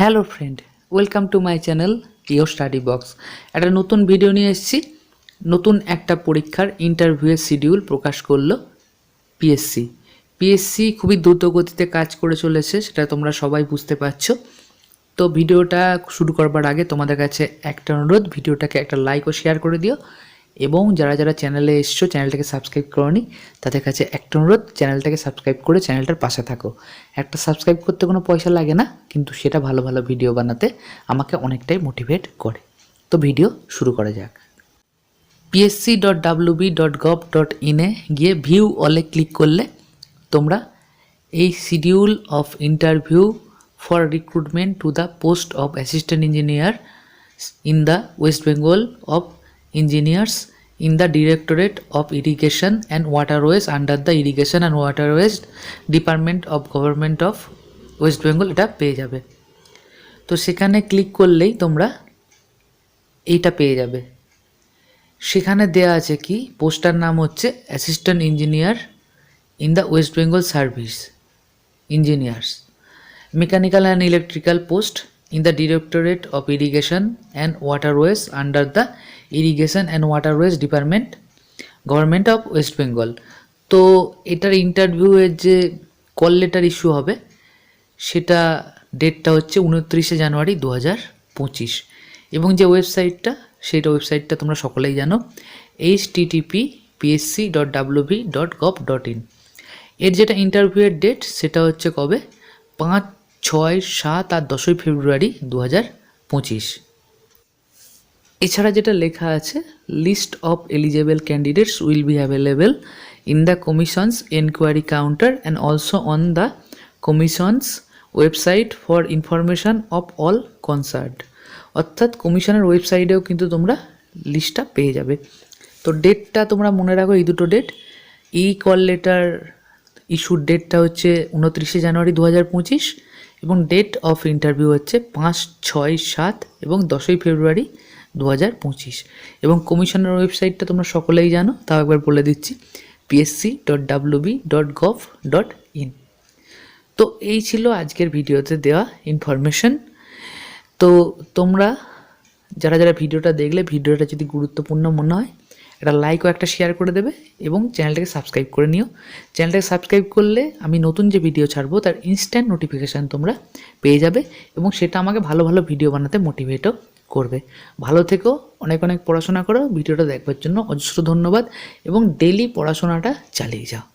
Hello friend, welcome to my channel your study box. একটা নতুন video নিয়ে এসেছি। নতুন একটা পরীক্ষার ইন্টারভিউয়ের শিডিউল প্রকাশ করলো পিএসসি খুবই দ্রুত গতিতে কাজ করে চলেছে, সেটা তোমরা সবাই বুঝতে পারছো। তো ভিডিওটা শুরু করবার আগে তোমাদের কাছে একটা অনুরোধ, ভিডিওটাকে একটা লাইক ও শেয়ার করে দিও, এবং যারা যারা চ্যানেলে এসছো চ্যানেলটাকে সাবস্ক্রাইব করোনি তাদের কাছে একটা অনুরোধ, চ্যানেলটাকে সাবস্ক্রাইব করে চ্যানেলটার পাশে থাকো। একটা সাবস্ক্রাইব করতে কোনো পয়সা লাগে না, কিন্তু সেটা ভালো ভালো ভিডিও বানাতে আমাকে অনেকটাই মোটিভেট করে। তো ভিডিও শুরু করা যাক। psc.wb.gov.in এ গিয়ে ভিউ অলে ক্লিক করলে তোমরা এই schedule of interview for recruitment to the post of assistant engineer in the West Bengal of engineers in the Directorate of Irrigation and Waterways under the Irrigation and Waterways Department of Government of West Bengal এটা পেয়ে যাবে। তো সেখানে click করলেই তোমরা এইটা পেয়ে যাবে। সেখানে দেয়া আছে কি, পোস্টার নাম হচ্ছে assistant engineer in the West Bengal service engineers, mechanical and electrical post in the Directorate of Irrigation and Waterways under the Irrigation and Waterways Department Government of West Bengal। তো এটার ইন্টারভিউয়ের যে কল লেটার ইস্যু হবে সেটা ডেটটা হচ্ছে 29 জানুয়ারি 2025, এবং যে ওয়েবসাইটটা সেইটা ওয়েবসাইটটা তোমরা সকলেই জানো, http://psc.wb.gov.in। এর যেটা ইন্টারভিউয়ের ডেট সেটা হচ্ছে কবে, 5, 6, 7 আর 10 ফেব্রুয়ারি 2025। এছাড়া যেটা লেখা আছে, list of eligible candidates will be available in the commission's enquiry counter and also on the commission's website for information of all concerned. অর্থাৎ কমিশনের ওয়েবসাইটেও কিন্তু তোমরা লিস্টটা পেয়ে যাবে। তো ডেটটা তোমরা মনে রাখো, এই দুটো ডেট। এই কল লেটার ইস্যুর ডেটটা হচ্ছে 29 জানুয়ারি 2025, এবং ডেট অফ ইন্টারভিউ হচ্ছে 5, 6, 7 এবং 10 ফেব্রুয়ারি 2025। এবং কমিশনের ওয়েবসাইটটা তোমরা সকলেই জানো, তাও একবার বলে দিচ্ছি, psc.wb.gov.in। তো এই ছিল আজকের ভিডিওতে দেওয়া ইনফরমেশন। তো তোমরা যারা যারা ভিডিওটা দেখলে, ভিডিওটা যদি গুরুত্বপূর্ণ মনে হয় একটা লাইক ও একটা শেয়ার করে দেবে, এবং চ্যানেলটাকে সাবস্ক্রাইব করে নিও। চ্যানেলটাকে সাবস্ক্রাইব করলে আমি নতুন যে ভিডিও ছাড়বো তার ইনস্ট্যান্ট নোটিফিকেশান তোমরা পেয়ে যাবে, এবং সেটা আমাকে ভালো ভালো ভিডিও বানাতে মোটিভেটও করবে। ভালো থেকো, অনেক অনেক পড়াশোনা করো। ভিডিওটা দেখবার জন্য অজস্র ধন্যবাদ, এবং ডেইলি পড়াশোনাটা চালিয়ে যাও।